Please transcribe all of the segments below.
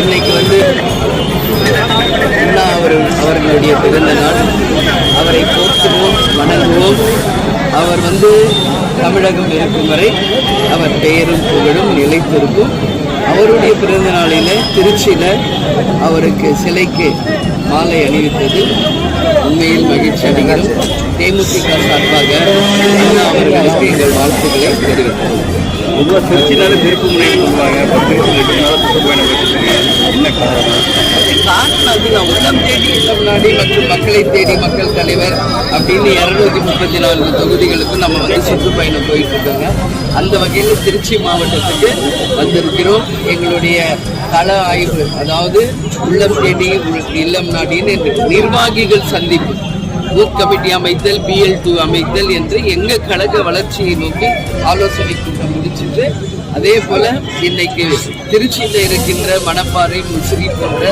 இன்னைக்கு அண்ணா அவர்களுடைய பிறந்த நாள். அவரை போற்றுவோம், வணங்குவோம். அவர் தமிழகம் இருக்கும் வரை அவர் பெயரும் புகழும் நிலைத்திருக்கும். அவருடைய பிறந்த நாளில் திருச்சியில் அவருக்கு சிலைக்கு மாலை அணிவித்தது உண்மையில் மகிழ்ச்சி அடைகிறோம். தேமுதிக சார்பாக அண்ணா அவர்களுக்கு எங்கள் வாழ்த்துக்களை தெரிவித்தோம். பொதுவாக திருச்சினால திருப்பு முனைன்னு சொல்லுவாங்க. என்ன காரணம்? அதுதான் உள்ளம் தேடி தமிழ்நாடு மற்றும் மக்களை தேடி மக்கள் தலைவர் அப்படின்னு 234 தொகுதிகளுக்கும் நம்ம சுற்றுப்பயணம் போயிட்டு இருக்கோங்க. அந்த வகையில் திருச்சி மாவட்டத்துக்கு வந்திருக்கிறோம். எங்களுடைய கள ஆய்வு, அதாவது உள்ளம் தேடி இல்லம் நாடின்னு நிர்வாகிகள் சந்திப்பு, பூத் கமிட்டி அமைத்தல், BL2 அமைத்தல் என்று எங்கள் கழக வளர்ச்சியை நோக்கி ஆலோசனை கூட்டம் முடிச்சுட்டு, அதே போல இன்னைக்கு திருச்சியில் இருக்கின்ற மணப்பாறை, முசிறி போன்ற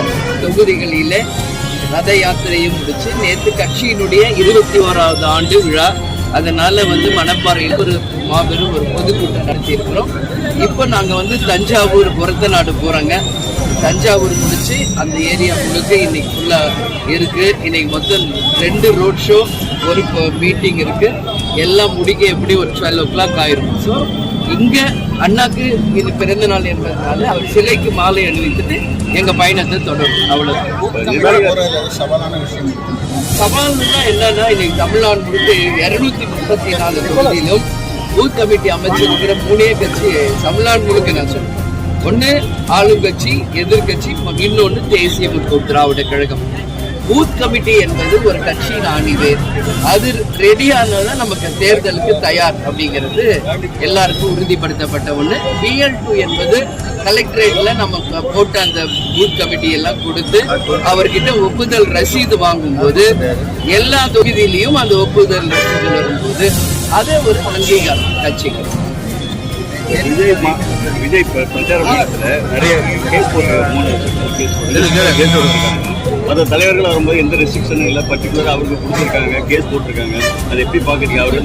தொகுதிகளில் ரத யாத்திரையும் முடிச்சு நேற்று கட்சியினுடைய 21வது ஆண்டு விழா. அதனால மணப்பாறையில் ஒரு மாபெரும் ஒரு பொதுக்கூட்டம் நடத்தியிருக்கிறோம். இப்போ நாங்கள் தஞ்சாவூர் புறத்த நாடு போகிறோங்க. தஞ்சாவூர் முடிச்சு அந்த ஏரியா முழுக்க இன்னைக்கு ஃபுல்லாக இருக்குது. இன்னைக்கு மொத்தம் 2 ரோட் ஷோ, ஒரு மீட்டிங் இருக்குது. எல்லாம் முடிக்க எப்படி ஒரு 12 o'clock ஆயிரும். ஸோ இங்கே அண்ணாக்கு இது பிறந்த நாள் என்பதனால அவர் சிலைக்கு மாலை அணிவித்துட்டு எங்கள் பயணத்தை தொடரும். அவ்வளோதான். சவால்னா என்னன்னா, இன்னைக்கு தமிழ்நாடு முழுக்க 234 தொகுதியிலும் பூத் கமிட்டி அமைச்சிருக்கிற 3 கட்சி தமிழ்நாடு முழுக்க நான் சொல்றேன். ஒன்று ஆளுங்கட்சி, எதிர்கட்சி, இன்னொன்று தேசிய முற்போக்கு திராவிட கழகம். பூத் கமிட்டி என்பது ஒரு கட்சியின் அணிவேர். அது ரெடியானதான் நமக்கு தேர்தலுக்கு தயார் அப்படிங்கிறது எல்லாருக்கும் உறுதிப்படுத்தப்பட்ட ஒன்று. BL2 என்பது கலெக்டரேட்ல நம்ம போட்ட அந்த பூத் கமிட்டி எல்லாம் கொடுத்து அவர்கிட்ட ஒப்புதல் ரசீது வாங்கும்போது எல்லா தொகுதியிலையும் அந்த ஒப்புதல் ரசீது வரும்போது அது ஒரு அங்கீகாரம் கட்சிகள். விஜய் பிரச்சார நிறைய கேஸ் மற்ற தலைவர்கள் வரும்போது எந்த ரெஸ்ட்ரிக்ஷனும் இல்லை, பர்டிகுலர் அவருக்கு கொடுத்துருக்காங்க, கேஸ் போட்டிருக்காங்க. அதை எப்படி பார்க்குறீங்க? அவர்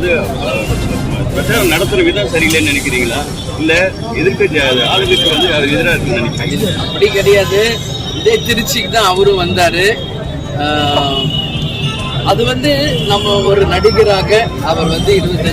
பிரச்சாரம் நடத்துகிற விதம் சரியில்லைன்னு நினைக்கிறீங்களா, இல்லை எதிர்கட்சி ஆளுங்கட்சி அவர் எதிராக இருக்குன்னு நினைக்கிறீங்க? அப்படி கிடையாது. இதே திருச்சிக்கு தான் அவரும் வந்தார். அது நம்ம ஒரு நடிகராக அவர் 25